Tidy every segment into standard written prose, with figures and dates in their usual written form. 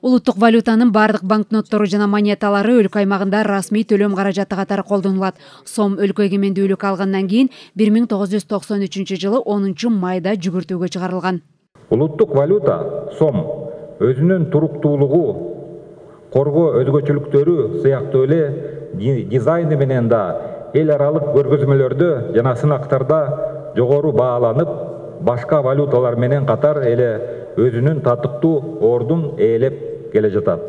Улуттук валютанын бардык банкноттору жана монеталары өлкө аймагында расмий төлөм каражаты катары колдонулат. Сом өлкө эгемендүүлүк алгандан кийин 1993 жылы 10 майда жүгүртүүгө чыгарылган. Улуттук валюта сом өзүнүн туруктуулугу, коргоо өзгөчөлүктөрү сыяктуу эле дизайны менен да эл аралык көргөзмөлөрдө жана сынактарда жогору бааланып, башка валюталар менен катар эле өзүнүн татыктуу ордун ээлеп келе жатат.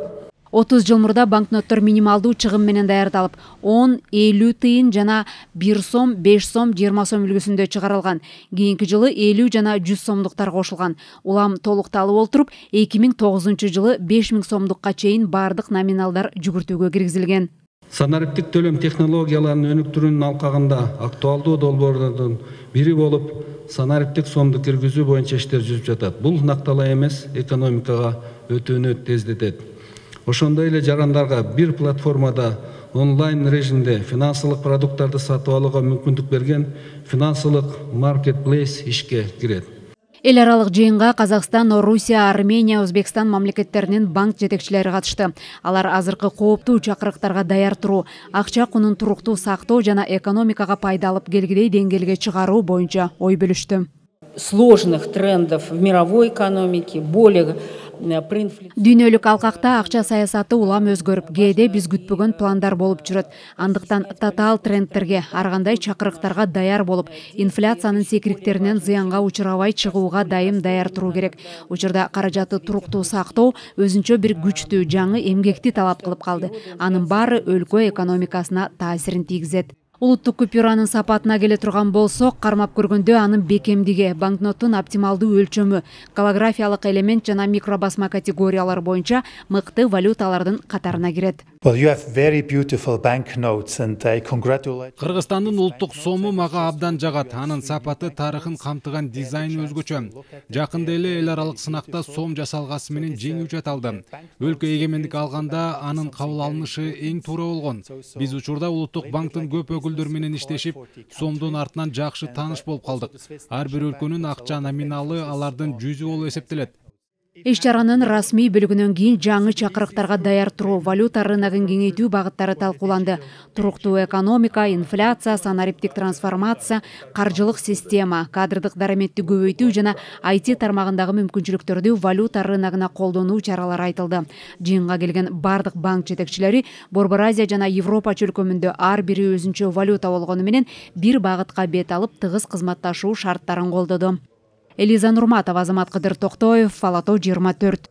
30 жыл мурда банкноттор минималдуу чыгым менен даярдалып, 10, 50 тыйын жана 1 сом, 5 сом, 20 сом үлгүсүндө чыгарылган. Кийинки жылы 50 жана 100 сомдуктар кошулган. Улам толукталып олтуруп, 2009 жылы 5000 сомдукка чейин бардык номиналдар жүгүртүүгө киргизилген. Санариптик төлөм технологияларынын өнүктүрүүнүн алкагында актуалдуу долбоорлордун бири болуп, санариптик сомду киргизүү боюнча иштер жүрүп жатат. Бул накталай эмес, экономикага өтүүнү тездетет. Ошондой эле жарандарга бир платформада онлайн режимде финансылык продукттарды сатып алууга мүмкүндүк берген финансылык маркетплейс ишке кирет. Эл аралык жыйынга Казакстан, Орусия, Армения, Өзбекстан мамлекеттеринин банк жетекчилери катышты. Алар азыркы кооптуу чакырыктарга даяр туруу, акча кунун туруктуу сактоо жана экономикага пайда алып келгилей деңгээлге чыгаруу боюнча ой бөлүштү. Сложных трендов в мировой экономике, более Дүйнөлүк алкакта акча саясаты улам өзгөрүп, кээде биз күтпөгөн пландар болуп жүрөт. Андыктан татаал трендтерге, ар кандай чакырыктарга даяр болуп, инфляциянын секириктеринен зыянга учурабай чыгууга даяр туруу керек. Учурда каражатты туруктуу сактоо өзүнчө бир күчтүү, жаңы эмгекти талап кылып калды. Анын баары өлкө экономикасына таасирин тийгизет. Улуттук купюранын сапатына келе турган болсок, кармап көргөндө анын бекемдиги, банкноттун оптималдуу өлчөмү, голографиялык элемент жана микробасма категориялар боюнча мыкты валюталардын катарына кирет. Кыргызстандын улуттук сому мага абдан жагат. Анын сапаты, тарыхын камтыган дизайны өзгөчө. Жакында эле эл аралык сынакта сом жасалгасы менен жеңүү жаталды. Өлкө эгемендик алганда анын кабыл алынышы эң туура болгон. Биз учурда улуттук банктын көп өкүлдөр менен иштешип, сомдун артынан жакшы тааныш болуп калдык. Ар бир өлкөнүн акча номиналы алардын 100 болуп эсептелет. Иш-чаранын расмий бөлүгүнөн кийин жаңы чакырыктарга даяр туруу, валюта рыногун кеңейтүү багыттары талкууланды. Туруктуу экономика, инфляция, санариптик трансформация, каржылык система, кадрдык дараметти көбөйтүү жана IT тармагындагы мүмкүнчүлүктөрдү валюта рыногуна колдонуу чаралары айтылды. Жыйынга келген бардык банк жетекчилери Борбор Азия жана Европа чөлкөмүндө ар бири өзүнчө валюта болгону менен бир багытка бет алып, тыгыз кызматташуу шарттарын колдоду. Элиза Нурматова, Азамат Кыдыр Токтоев, Ала Тоо 24.